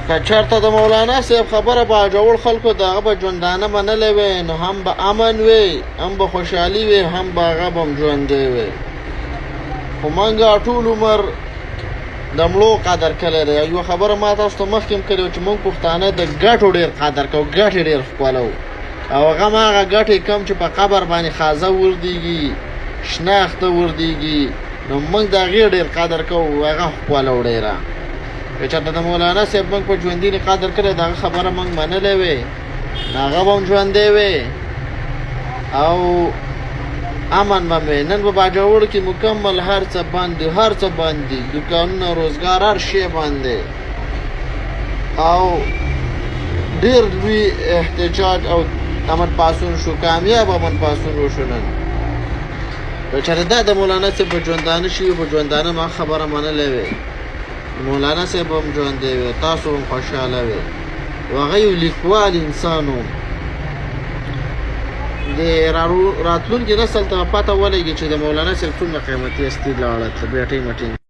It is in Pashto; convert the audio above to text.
که چېرته د مولانا صاحب خبره به جوړ خلکو د هغه به ژوندانه منلی وی نو هم به امن وی هم به خوشحالي وی هم به هغه به هم ژوندی وی خو موږ ټول عمر د مړو قدر کلی دی یوه خبره ما تاسو ته مخکې هم کړې وه چې موږ پښتانه د ګټو ډېر قدر کوو ګټې ډېر ښکلو او هغه هم هغه ګټې کم چې په قبر باندې خازه وردېږي شناخته وردېږي نو موږ د هغې ډېر قدر کوو هغه ښکلو ډېره که چېرته د مولانا صاحب موږ په ژوندي قدر کړی د هغه خبره موږ منلی وې نو هغه به هم ژوندی وې او امن به مې نن په باجوړ کې مکمل هر څه بند دي هر څه بند دي دوکانونه روزګار هر شی بند دی او ډېر لوی احتجاج او امن پاسون شو کامیاب امن پاسون وشو نن که چېرته دا د مولانا صاحب په ژوندانه شي په ژوندانه ما خبره منلی وې مولانا صاحب هم ژوندی وی تاسو هم خوشحاله وی و هغه یو لیکوال انسان و د راتلونکي نسل ته پته ولګي چې د مولانا صاحب څومره قیمتي هستي لاړه بیټۍ مټۍ